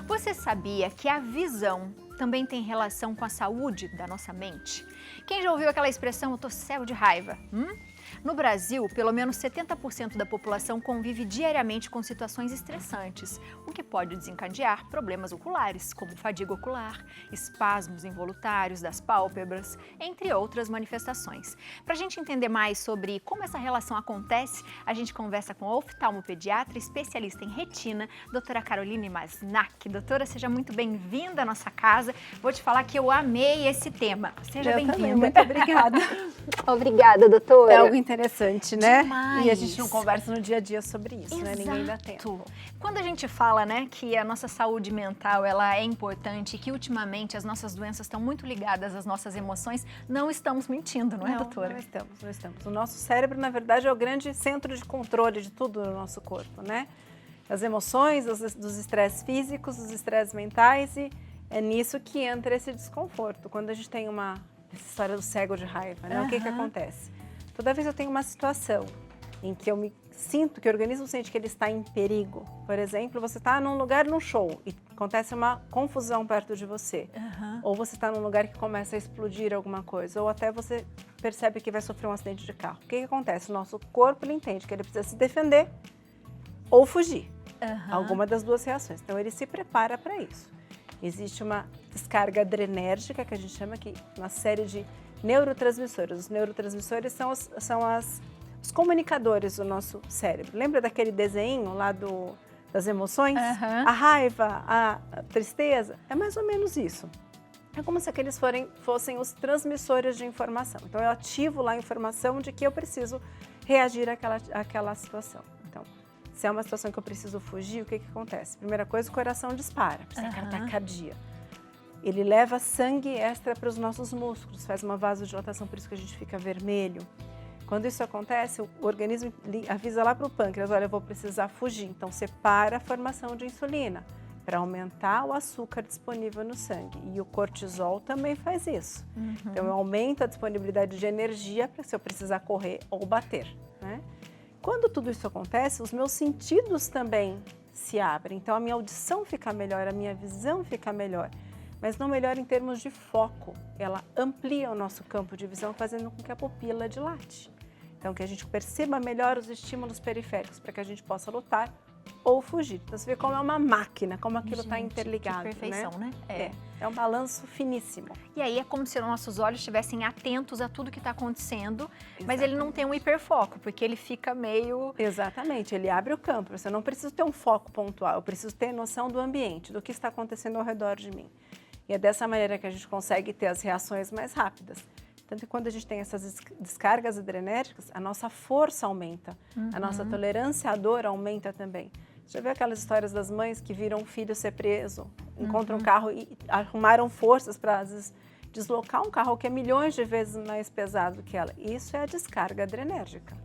Você sabia que a visão também tem relação com a saúde da nossa mente? Quem já ouviu aquela expressão, eu tô cego de raiva? No Brasil, pelo menos 70% da população convive diariamente com situações estressantes, o que pode desencadear problemas oculares, como fadiga ocular, espasmos involuntários das pálpebras, entre outras manifestações. Para a gente entender mais sobre como essa relação acontece, a gente conversa com a oftalmopediatra especialista em retina, doutora Caroline Masnak. Doutora, seja muito bem-vinda à nossa casa. Vou te falar que eu amei esse tema. Seja bem-vinda. Muito obrigada. Obrigada, doutora. É algo interessante, né? Demais. E a gente não conversa no dia a dia sobre isso, né? Ninguém dá tempo. Quando a gente fala, né, que a nossa saúde mental ela é importante e que ultimamente as nossas doenças estão muito ligadas às nossas emoções, não estamos mentindo, não é, doutora? Não estamos. O nosso cérebro, na verdade, é o grande centro de controle de tudo no nosso corpo, né? As emoções, dos estresses físicos, dos estresses mentais, e é nisso que entra esse desconforto. Quando a gente tem essa história do cego de raiva, né? O que acontece? Toda vez eu tenho uma situação em que eu me sinto, que o organismo sente que ele está em perigo. Por exemplo, você está num lugar, num show, e acontece uma confusão perto de você. Ou você está num lugar que começa a explodir alguma coisa, ou até você percebe que vai sofrer um acidente de carro. O que acontece? O nosso corpo, ele entende que ele precisa se defender ou fugir. Alguma das duas reações. Então, ele se prepara para isso. Existe uma descarga adrenérgica, que a gente chama aqui, uma série de neurotransmissores. Os neurotransmissores são os comunicadores do nosso cérebro. Lembra daquele desenho lá das emoções? A raiva, a tristeza? É mais ou menos isso. É como se aqueles fossem os transmissores de informação. Então, eu ativo lá a informação de que eu preciso reagir àquela situação. Então, se é uma situação que eu preciso fugir, o que acontece? Primeira coisa, o coração dispara, precisa de taquicardia. Ele leva sangue extra para os nossos músculos, faz uma vasodilatação, por isso que a gente fica vermelho. Quando isso acontece, o organismo avisa lá para o pâncreas, olha, eu vou precisar fugir. Então, separa a formação de insulina para aumentar o açúcar disponível no sangue. E o cortisol também faz isso. Então, eu aumento a disponibilidade de energia para se eu precisar correr ou bater, né? Quando tudo isso acontece, os meus sentidos também se abrem. Então, a minha audição fica melhor, a minha visão fica melhor. Mas não melhor em termos de foco. Ela amplia o nosso campo de visão, fazendo com que a pupila dilate. Então, que a gente perceba melhor os estímulos periféricos, para que a gente possa lutar ou fugir. Então, você vê como é uma máquina, como aquilo está interligado. Que perfeição, né? É um balanço finíssimo. E aí é como se os nossos olhos estivessem atentos a tudo que está acontecendo, mas ele não tem um hiperfoco, porque ele fica meio... Exatamente, ele abre o campo. Você não precisa ter um foco pontual, eu preciso ter noção do ambiente, do que está acontecendo ao redor de mim. E é dessa maneira que a gente consegue ter as reações mais rápidas. Tanto que quando a gente tem essas descargas adrenérgicas, a nossa força aumenta, a nossa tolerância à dor aumenta também. Você já viu aquelas histórias das mães que viram um filho ser preso, encontram um carro e arrumaram forças para, às vezes, deslocar um carro que é milhões de vezes mais pesado que ela? Isso é a descarga adrenérgica.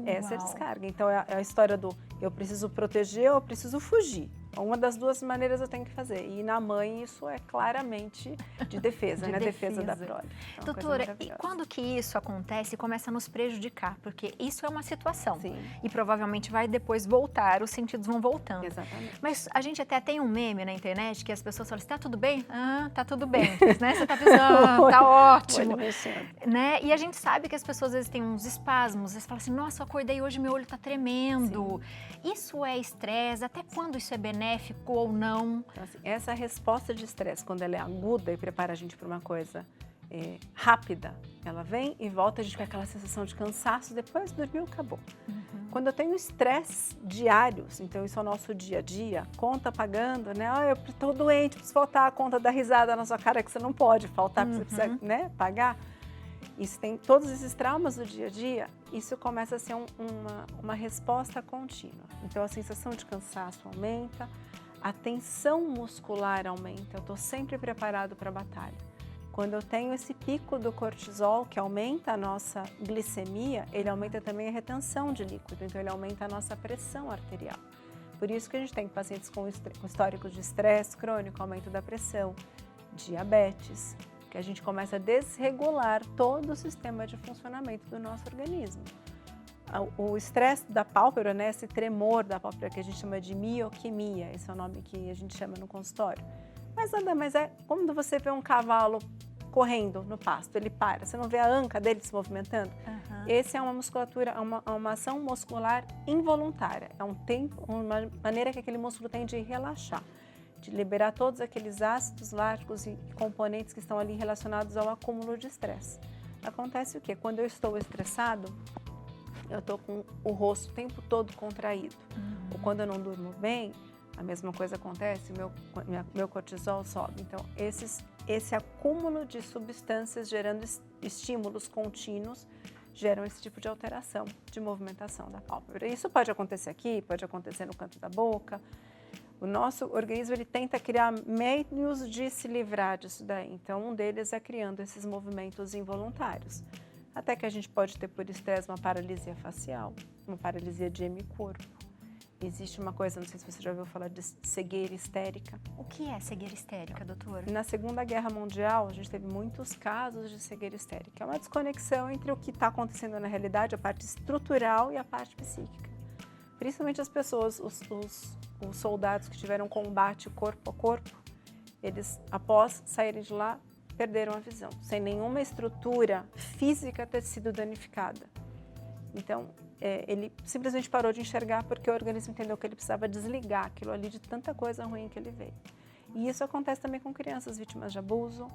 Essa é a descarga. Então, é a história do eu preciso proteger ou eu preciso fugir. Uma das duas maneiras eu tenho que fazer. E na mãe isso é claramente de defesa, né? Defesa da prole. Então, doutora, e quando que isso acontece e começa a nos prejudicar? Porque isso é uma situação. Sim. E provavelmente vai depois voltar, os sentidos vão voltando. Exatamente. Mas a gente até tem um meme na internet que as pessoas falam assim, tá tudo bem? Ah, tá tudo bem. Né? Você tá pensando, tá ótimo. Né? E a gente sabe que as pessoas às vezes têm uns espasmos, eles falam assim, nossa, eu acordei hoje, meu olho tá tremendo. Sim. Isso é estresse? Até quando isso é benéfico ou não? Então, assim, essa resposta de estresse, quando ela é aguda e prepara a gente para uma coisa rápida, ela vem e volta, a gente com aquela sensação de cansaço, depois dormiu, acabou. Quando eu tenho estresse diários, então isso é o nosso dia a dia, conta pagando, né? Eu estou doente, preciso faltar a conta da risada na sua cara, que você não pode faltar, porque você precisa, né, pagar. Isso tem todos esses traumas do dia a dia, isso começa a ser uma resposta contínua. Então, a sensação de cansaço aumenta, a tensão muscular aumenta, eu estou sempre preparado para a batalha. Quando eu tenho esse pico do cortisol, que aumenta a nossa glicemia, ele aumenta também a retenção de líquido, então ele aumenta a nossa pressão arterial. Por isso que a gente tem pacientes com históricos de estresse crônico, aumento da pressão, diabetes, que a gente começa a desregular todo o sistema de funcionamento do nosso organismo. o estresse da pálpebra, né, esse tremor da pálpebra que a gente chama de mioquemia, esse é o nome que a gente chama no consultório. Mas nada mais é quando você vê um cavalo correndo no pasto, ele para, você não vê a anca dele se movimentando? Esse é uma musculatura, uma ação muscular involuntária, é uma maneira que aquele músculo tem de relaxar, de liberar todos aqueles ácidos láticos e componentes que estão ali relacionados ao acúmulo de estresse. Acontece o quê? Quando eu estou estressado, eu estou com o rosto o tempo todo contraído. Ou quando eu não durmo bem, a mesma coisa acontece, meu cortisol sobe. Então, esse acúmulo de substâncias gerando estímulos contínuos geram esse tipo de alteração de movimentação da pálpebra. Isso pode acontecer aqui, pode acontecer no canto da boca. O nosso organismo ele tenta criar meios de se livrar disso daí. Então, um deles é criando esses movimentos involuntários. Até que a gente pode ter por estresse uma paralisia facial, uma paralisia de hemicorpo. Existe uma coisa, não sei se você já ouviu falar de cegueira histérica. O que é cegueira histérica, doutora? Na Segunda Guerra Mundial, a gente teve muitos casos de cegueira histérica. É uma desconexão entre o que está acontecendo na realidade, a parte estrutural e a parte psíquica. Principalmente as pessoas, os soldados que tiveram combate corpo a corpo, eles, após saírem de lá, perderam a visão, sem nenhuma estrutura física ter sido danificada. Então, ele simplesmente parou de enxergar porque o organismo entendeu que ele precisava desligar aquilo ali de tanta coisa ruim que ele veio. E isso acontece também com crianças vítimas de abuso.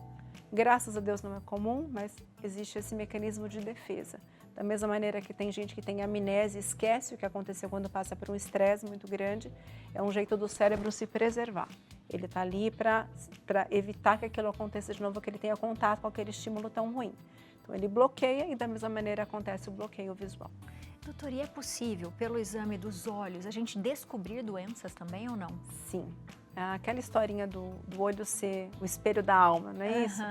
Graças a Deus não é comum, mas existe esse mecanismo de defesa. Da mesma maneira que tem gente que tem amnésia, esquece o que aconteceu quando passa por um estresse muito grande, é um jeito do cérebro se preservar. Ele está ali para evitar que aquilo aconteça de novo, que ele tenha contato com aquele estímulo tão ruim. Então ele bloqueia e da mesma maneira acontece o bloqueio visual. Doutora, e é possível, pelo exame dos olhos, a gente descobrir doenças também ou não? Sim. Aquela historinha do olho ser o espelho da alma, não é isso?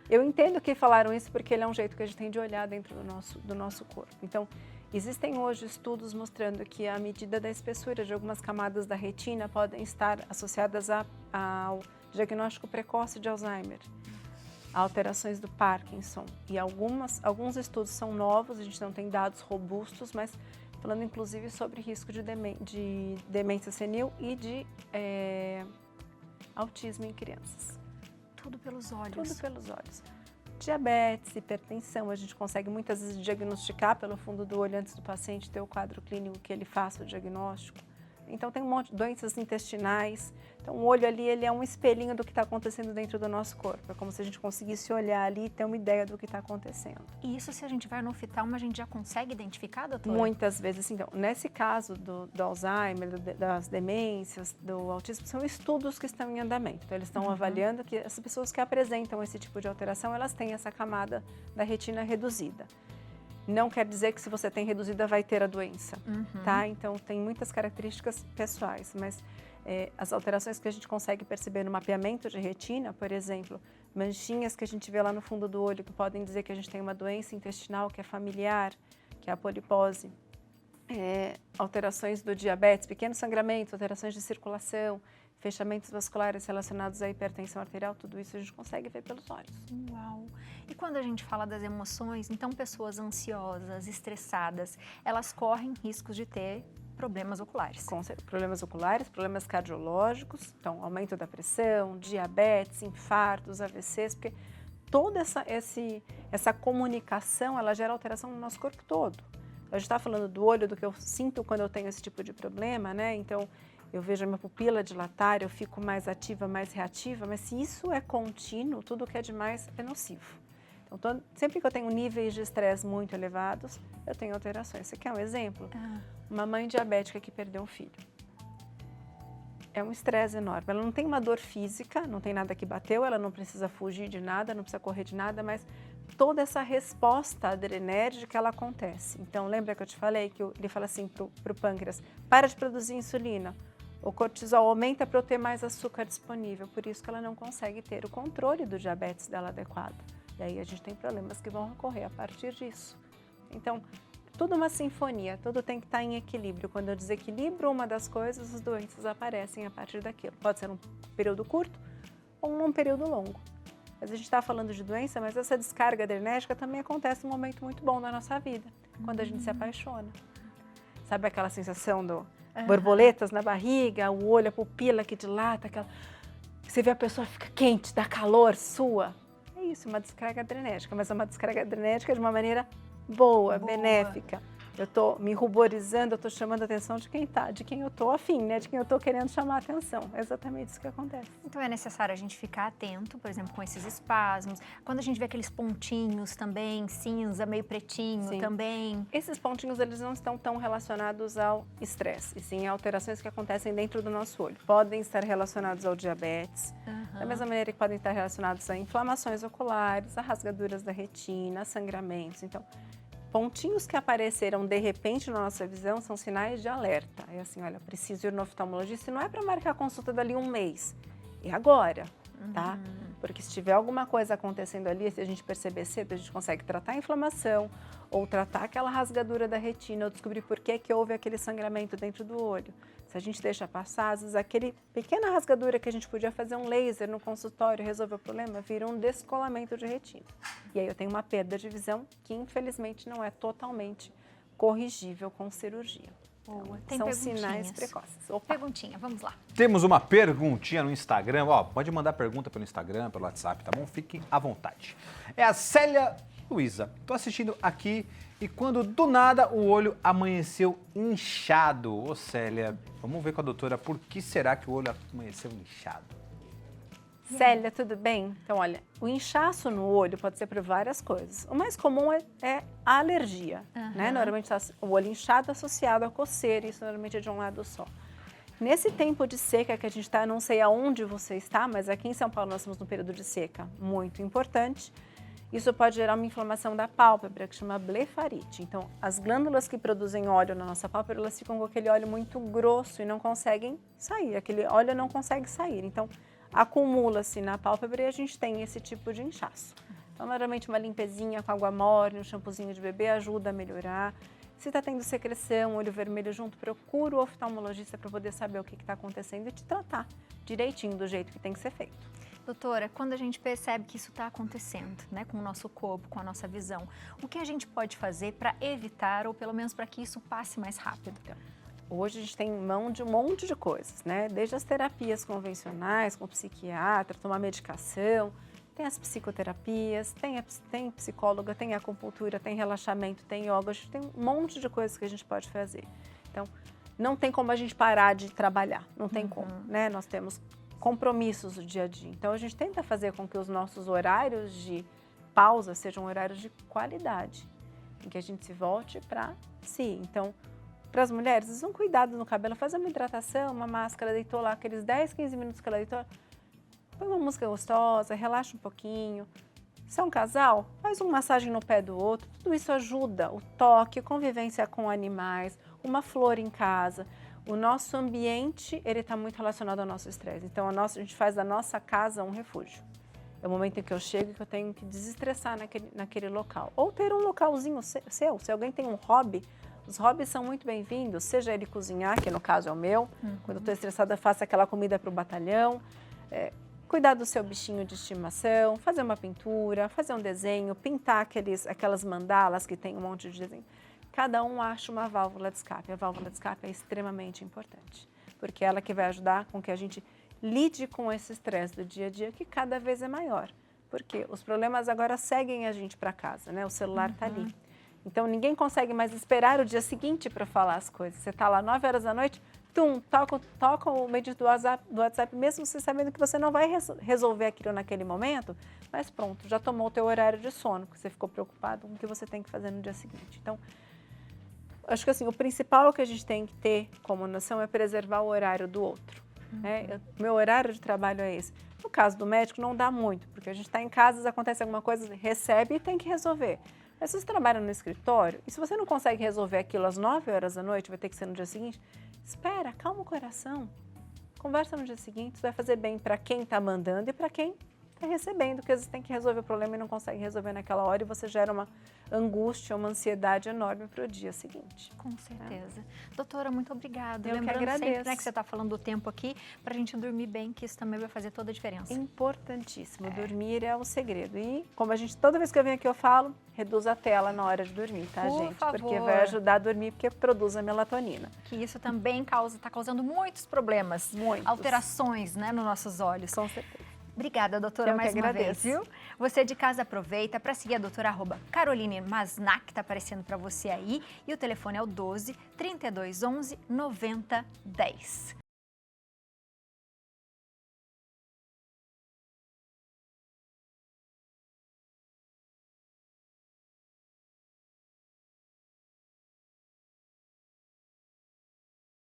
Eu entendo que falaram isso porque ele é um jeito que a gente tem de olhar dentro do nosso corpo. Então, existem hoje estudos mostrando que a medida da espessura de algumas camadas da retina podem estar associadas ao diagnóstico precoce de Alzheimer, a alterações do Parkinson. E alguns estudos são novos, a gente não tem dados robustos, mas falando inclusive sobre risco de demência senil e de autismo em crianças. Tudo pelos olhos. Tudo pelos olhos. Diabetes, hipertensão, a gente consegue muitas vezes diagnosticar pelo fundo do olho antes do paciente ter o quadro clínico que ele faça o diagnóstico. Então tem um monte de doenças intestinais. Então o olho ali ele é um espelhinho do que está acontecendo dentro do nosso corpo. É como se a gente conseguisse olhar ali e ter uma ideia do que está acontecendo. E isso se a gente vai no oftalmo, a gente já consegue identificar, doutora? Muitas vezes. Então, nesse caso do Alzheimer, das demências, do autismo, são estudos que estão em andamento. Então eles estão avaliando que as pessoas que apresentam esse tipo de alteração, elas têm essa camada da retina reduzida. Não quer dizer que se você tem reduzida vai ter a doença, tá? Então tem muitas características pessoais, mas as alterações que a gente consegue perceber no mapeamento de retina, por exemplo, manchinhas que a gente vê lá no fundo do olho que podem dizer que a gente tem uma doença intestinal que é familiar, que é a polipose, alterações do diabetes, pequenos sangramentos, alterações de circulação, fechamentos vasculares relacionados à hipertensão arterial, tudo isso a gente consegue ver pelos olhos. Uau! E quando a gente fala das emoções, então pessoas ansiosas, estressadas, elas correm riscos de ter problemas oculares. Problemas oculares, problemas cardiológicos, então aumento da pressão, diabetes, infartos, AVCs, porque toda essa comunicação, ela gera alteração no nosso corpo todo. A gente está falando do olho, do que eu sinto quando eu tenho esse tipo de problema, né? Então, eu vejo a minha pupila dilatar, eu fico mais ativa, mais reativa, mas se isso é contínuo, tudo que é demais é nocivo. Então, sempre que eu tenho níveis de estresse muito elevados, eu tenho alterações. Você quer um exemplo? Uma mãe diabética que perdeu um filho. É um estresse enorme. Ela não tem uma dor física, não tem nada que bateu, ela não precisa fugir de nada, não precisa correr de nada, mas toda essa resposta adrenérgica ela acontece. Então, lembra que eu te falei que ele fala assim para o pâncreas, para de produzir insulina. O cortisol aumenta para eu ter mais açúcar disponível, por isso que ela não consegue ter o controle do diabetes dela adequado. E aí a gente tem problemas que vão ocorrer a partir disso. Então, tudo uma sinfonia, tudo tem que estar em equilíbrio. Quando eu desequilibro uma das coisas, as doenças aparecem a partir daquilo. Pode ser um período curto ou um período longo. Mas a gente está falando de doença, mas essa descarga adrenérgica também acontece num momento muito bom da nossa vida, quando a gente se apaixona. Sabe aquela sensação do borboletas na barriga, o olho, a pupila que dilata, aquela... Você vê a pessoa fica quente, dá calor, sua. É isso, uma descarga adrenérgica, mas é uma descarga adrenérgica de uma maneira boa. Benéfica. Eu estou me ruborizando, eu estou chamando a atenção de quem tá, de quem eu estou afim, né? De quem eu estou querendo chamar a atenção. É exatamente isso que acontece. Então é necessário a gente ficar atento, por exemplo, com esses espasmos. Quando a gente vê aqueles pontinhos também, cinza, meio pretinho também. Esses pontinhos, eles não estão tão relacionados ao estresse, e sim a alterações que acontecem dentro do nosso olho. Podem estar relacionados ao diabetes, da mesma maneira que podem estar relacionados a inflamações oculares, a rasgaduras da retina, a sangramentos. Então, pontinhos que apareceram de repente na nossa visão são sinais de alerta. É assim, olha, preciso ir no oftalmologista, e não é para marcar a consulta dali um mês, é agora, tá? Porque se tiver alguma coisa acontecendo ali, se a gente perceber cedo, a gente consegue tratar a inflamação, ou tratar aquela rasgadura da retina, ou descobrir por que houve aquele sangramento dentro do olho. Se a gente deixa passar, às vezes aquele pequena rasgadura que a gente podia fazer um laser no consultório e resolver o problema, vira um descolamento de retina. E aí eu tenho uma perda de visão que infelizmente não é totalmente corrigível com cirurgia. Então, são sinais precoces. Perguntinha, vamos lá. Temos uma perguntinha no Instagram. Ó, pode mandar pergunta pelo Instagram, pelo WhatsApp, tá bom? Fiquem à vontade. É a Célia Luísa. Tô assistindo aqui e quando do nada o olho amanheceu inchado. Ô Célia, vamos ver com a doutora por que será que o olho amanheceu inchado. Célia, tudo bem? Então, olha, o inchaço no olho pode ser por várias coisas. O mais comum é a alergia, né? Normalmente o olho inchado associado a coceira, isso normalmente é de um lado só. Nesse tempo de seca que a gente está, não sei aonde você está, mas aqui em São Paulo nós estamos num período de seca muito importante. Isso pode gerar uma inflamação da pálpebra, que chama blefarite. Então, as glândulas que produzem óleo na nossa pálpebra, elas ficam com aquele óleo muito grosso e não conseguem sair. Aquele óleo não consegue sair. Então, acumula-se na pálpebra e a gente tem esse tipo de inchaço. Então, normalmente uma limpezinha com água morna, um shampoozinho de bebê ajuda a melhorar. Se está tendo secreção, olho vermelho junto, procura o oftalmologista para poder saber o que está acontecendo e te tratar direitinho do jeito que tem que ser feito. Doutora, quando a gente percebe que isso está acontecendo, né, com o nosso corpo, com a nossa visão, o que a gente pode fazer para evitar ou pelo menos para que isso passe mais rápido? Hoje a gente tem mão de um monte de coisas, né? Desde as terapias convencionais, com psiquiatra, tomar medicação, tem as psicoterapias, tem psicóloga, tem acupuntura, tem relaxamento, tem yoga, a gente tem um monte de coisas que a gente pode fazer. Então, não tem como a gente parar de trabalhar, não tem como, né? Nós temos compromissos do dia a dia. Então, a gente tenta fazer com que os nossos horários de pausa sejam horários de qualidade, em que a gente se volte para si. Então, para as mulheres, eles vão cuidado no cabelo, fazer uma hidratação, uma máscara, deitou lá aqueles 10, 15 minutos que ela deitou, põe uma música gostosa, relaxa um pouquinho. Se é um casal, faz uma massagem no pé do outro, tudo isso ajuda. O toque, a convivência com animais, uma flor em casa. O nosso ambiente, ele está muito relacionado ao nosso estresse. Então, a gente faz da nossa casa um refúgio. É o momento em que eu chego e que eu tenho que desestressar naquele local. Ou ter um localzinho seu. Se alguém tem um hobby, os hobbies são muito bem-vindos, seja ele cozinhar, que no caso é o meu. Quando eu estou estressada, faço aquela comida para o batalhão. Cuidar do seu bichinho de estimação, fazer uma pintura, fazer um desenho, pintar aquelas mandalas que tem um monte de desenho. Cada um acha uma válvula de escape. A válvula de escape é extremamente importante, porque é ela que vai ajudar com que a gente lide com esse estresse do dia a dia, que cada vez é maior. Porque os problemas agora seguem a gente para casa, né? O celular está ali. Então, ninguém consegue mais esperar o dia seguinte para falar as coisas. Você está lá 9 horas da noite, toca o medidor do WhatsApp, mesmo você sabendo que você não vai resolver aquilo naquele momento, mas pronto, já tomou o teu horário de sono, porque você ficou preocupado com o que você tem que fazer no dia seguinte. Então, acho que assim, o principal que a gente tem que ter como noção é preservar o horário do outro. Né? Meu horário de trabalho é esse. No caso do médico, não dá muito, porque a gente está em casa, acontece alguma coisa, recebe e tem que resolver. Mas se você trabalha no escritório, e se você não consegue resolver aquilo às 9 horas da noite, vai ter que ser no dia seguinte, espera, calma o coração, conversa no dia seguinte, isso vai fazer bem para quem está mandando e para quem está fica recebendo, porque às vezes tem que resolver o problema e não consegue resolver naquela hora e você gera uma angústia, uma ansiedade enorme para o dia seguinte. Com certeza. Doutora, muito obrigada. Eu que Lembrando sempre, agradeço. né, que você está falando do tempo aqui, para a gente dormir bem, que isso também vai fazer toda a diferença. Importantíssimo, dormir é o segredo. E como a gente, toda vez que eu venho aqui eu falo, reduz a tela na hora de dormir, tá, Por gente? favor. Porque vai ajudar a dormir, porque produz a melatonina. Que isso também está causando muitos problemas, Muitos. alterações, né, nos nossos olhos. Com certeza. Obrigada, doutora, Eu que mais uma agradeço. vez, viu? Você de casa aproveita para seguir a doutora @Caroline Masnak, que está aparecendo para você aí. E o telefone é o 12 3211 9010.